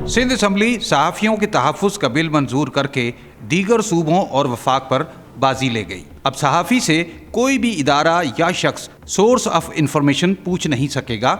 Sindh assembly सहाफ़ियों के तहफ़्फ़ुज़ का bill मंजूर करके दीगर सूबों और वफाक पर बाजी ले गई। अब सहाफ़ी से कोई भी इदारा या शख्स सोर्स ऑफ इंफॉर्मेशन पूछ नहीं सकेगा।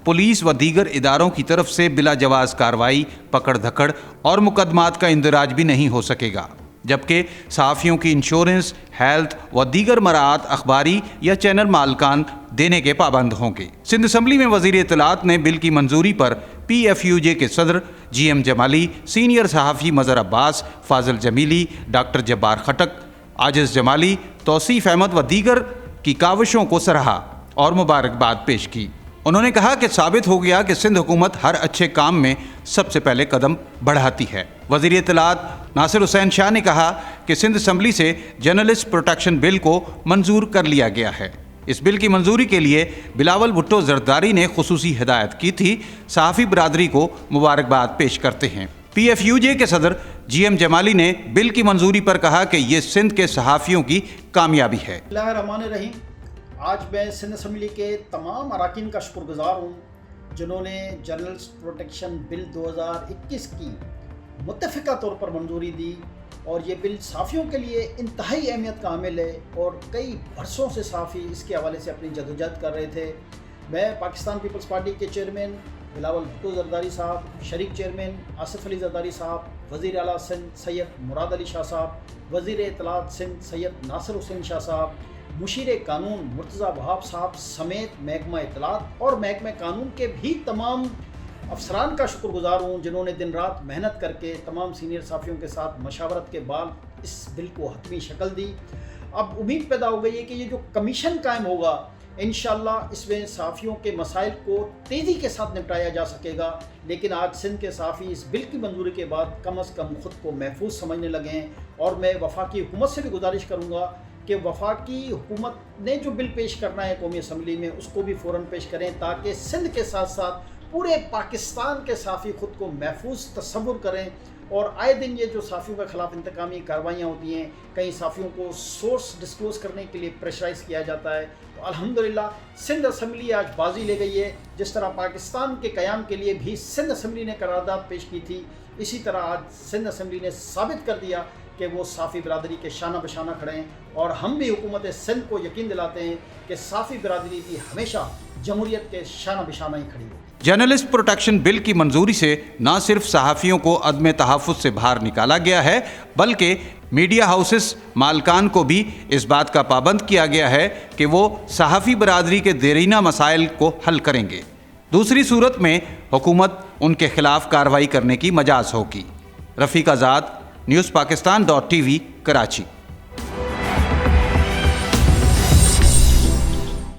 पुलिस व दीगर इदारों की तरफ से बिला जवाज़ कार्रवाई, पकड़ धकड़ और मुकदमात का इंदराज भी नहीं हो सकेगा, जबकि सहाफ़ियों की इंश्योरेंस, हेल्थ व दीगर मराआत अखबारी या चैनल मालकान देने के पाबंद होंगे। सिंध असम्बली में वज़ीर इत्तलात ने बिल की मंजूरी पर PFUJ के सदर GM जमाली, सीनियर सहाफ़ी मज़हर अब्बास, फाजिल जमीली, डॉक्टर जब्बार खटक, आजिज़ जमाली, तौसीफ़ अहमद व दीगर की काविशों को सराहा और मुबारकबाद पेश की। उन्होंने कहा कि साबित हो गया कि सिंध हुकूमत हर अच्छे काम में सबसे पहले कदम बढ़ाती है। वज़ीर इत्तलात नासिर हुसैन शाह ने कहा कि सिंध असम्बली से जर्नलिस्ट प्रोटेक्शन बिल को मंजूर कर लिया गया है। इस बिल की मंजूरी के लिए बिलावल भुट्टो जरदारी ने खुसूसी हिदायत की थी। सहाफ़ी बरादरी को मुबारकबाद पेश करते हैं। PFUJ के सदर GM जमाली ने बिल की मंजूरी पर कहा कि ये सिंध के सहाफ़ियों की कामयाबी है। आज मैं सिंध असम्बली के तमाम अरकान का शुक्रगुज़ार हूँ जिन्होंने जर्नलिस्ट प्रोटेक्शन बिल 2021 की मुत्तफ़िक़ा तौर पर मंजूरी दी, और ये बिल सहाफ़ियों के लिए इंतहाई अहमियत का हामिल है और कई बरसों से सहाफ़ी इसके हवाले से अपनी जदोजहद कर रहे थे। मैं पाकिस्तान पीपल्स पार्टी के चेयरमैन बिलावल भुट्टो जरदारी साहब, शरीक चेयरमैन आसिफ अली जरदारी साहब, वज़ीर आला सिंध सैयद मुराद अली शाह साहब, वज़ीर इत्तलात सिंध सैयद नासिर हुसैन शाह साहब, मुशीर कानून मुर्तज़ा वहाब साहब समेत महकमा इत्तलात और महकमा कानून के भी तमाम अफसरान का शुक्रगुज़ार हूँ जिन्होंने दिन रात मेहनत करके तमाम सीनियर सहाफ़ियों के साथ मशावरत के बाद इस बिल को हतमी शक्ल दी। अब उम्मीद पैदा हो गई है कि ये जो कमीशन कायम होगा, इंशाअल्लाह इसमें सहाफ़ियों के मसाइल को तेज़ी के साथ निपटाया जा सकेगा। लेकिन आज सिंध के सहाफ़ी इस बिल की मंजूरी के बाद कम अज़ कम ख़ुद को महफूज समझने लगे हैं, और मैं वफाकी हुकूमत से भी गुजारिश करूँगा कि वफाकी हुकूमत ने जो बिल पेश करना है कौमी असम्बली में उसको भी फ़ौरन पेश करें, ताकि सिंध के साथ साथ पूरे पाकिस्तान के सहाफ़ी ख़ुद को महफूज तस्वुर करें। और आए दिन ये जो सहाफ़ियों के ख़िलाफ़ इंतकामी कार्रवाइयाँ होती हैं, कई सहाफ़ियों को सोर्स डिस्क्लोज़ करने के लिए प्रेशराइज़ किया जाता है, तो अल्हम्दुलिल्लाह सिंध असम्बली आज बाजी ले गई है। जिस तरह पाकिस्तान के क़याम के लिए भी सिंध असम्बली ने करारदाद पेश की थी, इसी तरह आज सिंध असम्बली ने साबित कर दिया कि वो सहाफ़ी बरादरी के शाना बशाना खड़े हैं। और हम भी हुकूमत सिंध को यकीन दिलाते हैं कि सहाफ़ी बरादरी भी हमेशा जमहूरियत के शाना बशाना ही खड़ी होगी। जर्नलिस्ट प्रोटेक्शन बिल की मंजूरी से न सिर्फ सहाफ़ियों को अदम तहफ़्फ़ुज़ से बाहर निकाला गया है, बल्कि मीडिया हाउसेस मालकान को भी इस बात का पाबंद किया गया है कि वो सहाफ़ी बरादरी के देरीना मसाइल को हल करेंगे। दूसरी सूरत में हुकूमत उनके खिलाफ कार्रवाई करने की मजाज होगी। रफ़ीक आज़ाद, न्यूज़ पाकिस्तान.tv, कराची।